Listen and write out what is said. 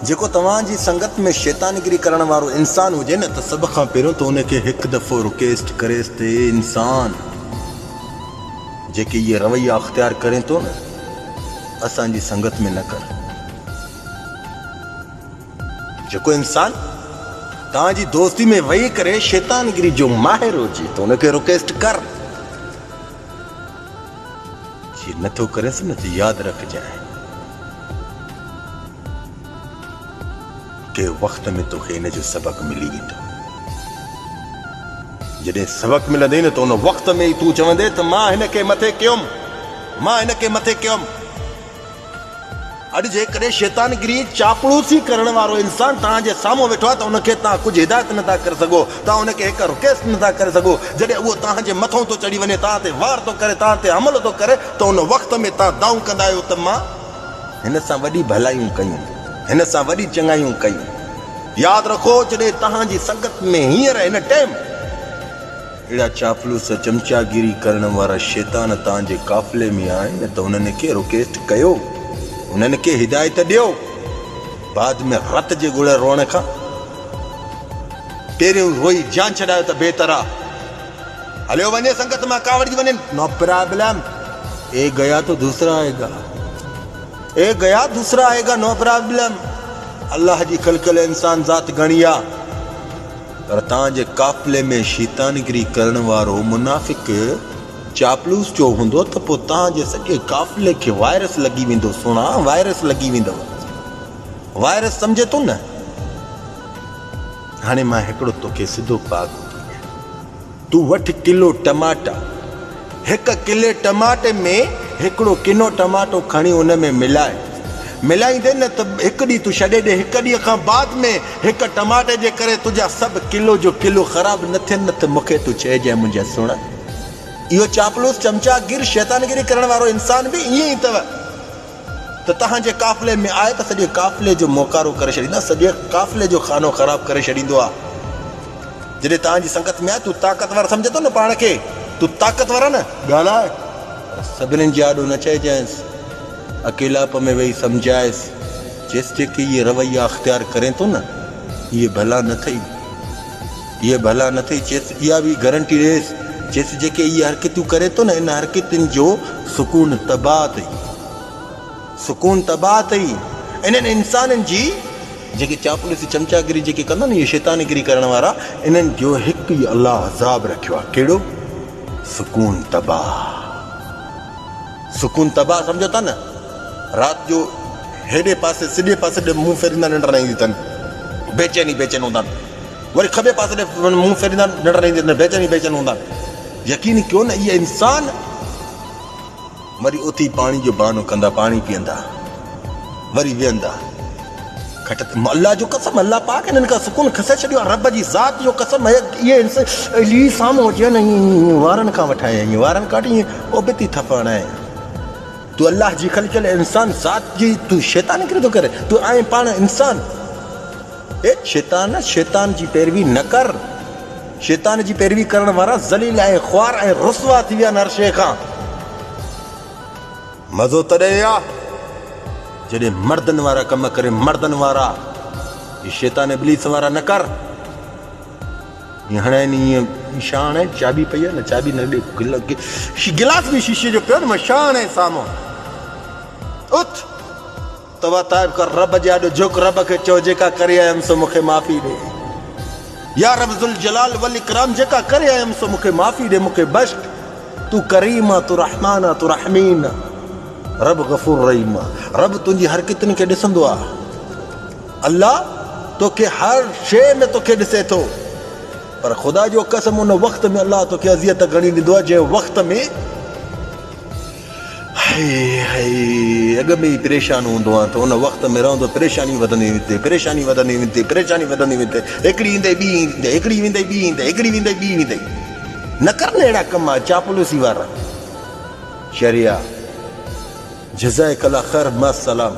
जेको तव्हांजी संगत में शैतानगिरी करण वारो इंसान हुजे न, त सब खां पहिरियों त उनखे हिकु दफ़ो रिक्वेस्ट करेसि ते इंसान जेके ये रवैया अख्तियार करे तो न, असांजी संगत में न कर। जेको इंसान तव्हांजी दोस्ती में वही करे शैतानगिरी जो माहिर हुजे तो उनखे रिक्वेस्ट कर। जे नथो करेसि न त यादि रखजांइ के वक्त में तोखे इन जो सबक मिली वेंदो। जॾहिं सबक मिलंदे न त उन वक्त में ई तूं चवंदे त मां हिनखे मथे कयुमि, मां हिनखे मथे कयुमि। अॼु जेकॾहिं शैतानगिरी चापलूसी करण वारो इंसान तव्हांजे साम्हूं वेठो आहे त उनखे तव्हां कुझु हिदायत नथा करे सघो, तव्हां उनखे हिकु रिक्वेस्ट नथा करे सघो। जॾहिं उहो तव्हांजे मथां थो चढ़ी वञे, तव्हां ते वार थो करे, तव्हां ते हमलो थो करे, त उन वक्त में तव्हां दाऊं कंदा आहियो त मां हिन सां वॾी भलायूं कयूं, हिन सां वॾी चङायूं कयूं। यादि रखो, जॾहिं तव्हांजी संगत में हींअर हिन टाइम अहिड़ा चापलूस चमचागिरी करण वारा शैतान तव्हांजे काफ़िले में आहिनि त उन्हनि खे रिक्वेस्ट कयो, उन्हनि खे हिदायत ॾियो। बाद में रत जे गुड़ रोअण खां पहिरियों रोई जान छॾायो त बेहतर आहे। हलियो वञे संगत मां कावड़जी वञे, नो प्रॉब्लम, ए गया तो दूसरा आएगा, ए गया दूसरा आएगा, नो प्रॉब्लम। अल्लाह जी खलकल इंसान ज़ात घणी आहे, पर तव्हांजे काफ़िले में शैतानगिरी करण वारो मुनाफ़िक चापलूस जो हूंदो त पोइ तव्हांजे सॼे काफ़िले खे वायरस लॻी वेंदो। सुणा, वायरस लॻी वेंदव। वायरस सम्झे थो न? हाणे मां हिकिड़ो तोखे सिधो पाग तूं वठि किलो टमाटा, हिकु किले टमाटे में हिकिड़ो किनो टमाटो खणी उन में मिलाईंदे न त हिकु ॾींहुं तूं छॾे ॾे, हिकु ॾींहं खां बाद में हिकु टमाटे जे करे तुंहिंजा सभु किलो जो किलो ख़राबु न थियनि न त मूंखे तूं चइजांइ मुंहिंजा सुण। इहो चापलूस चमचागिर शैतानगिरी करण वारो इंसान बि ईअं ई अथव त तव्हांजे काफ़िले में आहे त सॼे काफ़िले जो मोकारो करे छॾींदा, सॼे काफ़िले जो खानो ख़राबु करे छॾींदो आहे। जॾहिं तव्हांजी संगत में आहे तूं ताक़तवर सम्झे थो न पाण खे, तूं ताक़तवर आहे न, ॻाल्हाए, सभिनीनि जे आॾो न चइजांइसि, अकेलाप में वेही सम्झाइसि, चएसि जेके इहे रवैया अख्तियार करे थो न, इहे भला न अथई, इहे भला न अथई। चएसि इहा बि गारंटी ॾेसि, चएसि जेके इहे हरकतूं करे थो न, इन हरकतुनि जो सुकून तबाह अथई, सुकून तबाह अथई। इन्हनि इंसाननि जी जेके चापलूसी चमचागिरी जेके कंदा न, इहे शैतानगिरी करण वारा, इन्हनि जो हिकु ई अलाह अज़ाब रखियो आहे। कहिड़ो? सुकून तबाह। सुकून तबाह सम्झो था न? राति जो हेॾे पासे सिधे पासे ॾे मुंहुं फेरींदा निंड न ईंदी अथनि, बेचैन हूंदा आहिनि। वरी खॿे पासे ॾे मुंहुं फेरींदा निंड न ईंदी अथनि, बेचैन हूंदा आहिनि। यकीन कयो न, इहे इंसान वरी उथी पाणी जो बहानो कंदा, पाणी पीअंदा, वरी वेहंदा। अल्लाह जो कसम, अल्लाह पाक हिननि खां सुकून खसे छॾियो आहे। रब जी ज़ात जो कसम, इहे साम्हूं अची न ईअं वारनि खां वठाए, ईअं वारनि काट ईअं ओबिती थपण आहे। तूं अल्लाह जी खलकल इंसान ज़ात जी तूं शैतानगिरी थो करे, तूं आहीं पाण इंसान। शैतान जी पैरवी न कर। शैतान जी पैरवी करण वारा ज़लील ऐं ख्वार ऐं रुसवा थी विया हर शइ खां। मज़ो तॾहिं आहे जॾहिं मर्दनि वारा कम करे, मर्दनि वारा। इहे शैतान इब्लीस वारा न कर। हाणे ईअं शान आहे, चाबी पई आहे न, चाबी न ॾे, गिलास बि शीशे जो पियो न, मां शान आहे साम्हूं। उथ तवा ताइब कर, रब जे आॾो झुक, रब खे चओ जेका करे आयुमि सो मूंखे माफ़ी ॾे। या रब ज़ुल जलाल वल इकराम, जेका करे आयुमि सो मूंखे माफ़ी ॾे, मूंखे बख़्श। तूं करीम आहे, तूं रहमान आहे, तूं रहमीन आहे। रब गफ़ूर रहीम आहे। रब तुंहिंजी हरकतुनि खे ॾिसंदो आहे। अल्लाह तोखे हर शइ में तोखे ॾिसे थो, पर ख़ुदा जो कसम उन वक़्त में अल्लाह तोखे अज़ियत घणी ॾींदो आहे जंहिं वक़्त में अॻ में ई परेशान हूंदो आहे, त उन वक़्त में रहंदो परेशानी वधंदी वेंदी, परेशानी वधंदी वेंदी, परेशानी वधंदी वेंदी। हिकिड़ी ईंदे ॿी ईंदे, हिकिड़ी वेंदे ॿी ईंदे, हिकिड़ी वेंदे ॿी ईंदे। न कर न अहिड़ा कम चापलूसी वारा। शरिया जज़ाए कला ख़ैर, मसलाम।